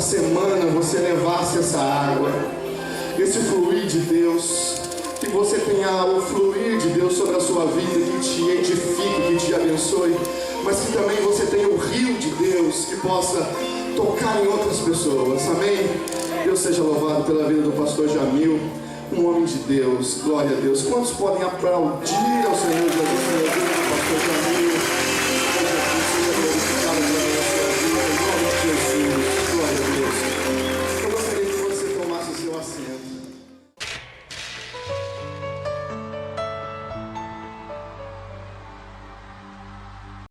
Semana você levasse essa água, esse fluir de Deus, que você tenha o fluir de Deus sobre a sua vida, que te edifique, que te abençoe, mas que também você tenha o rio de Deus que possa tocar em outras pessoas, amém? Deus seja louvado pela vida do pastor Jamil, um homem de Deus, glória a Deus. Quantos podem aplaudir ao Senhor pela vida do pastor Jamil?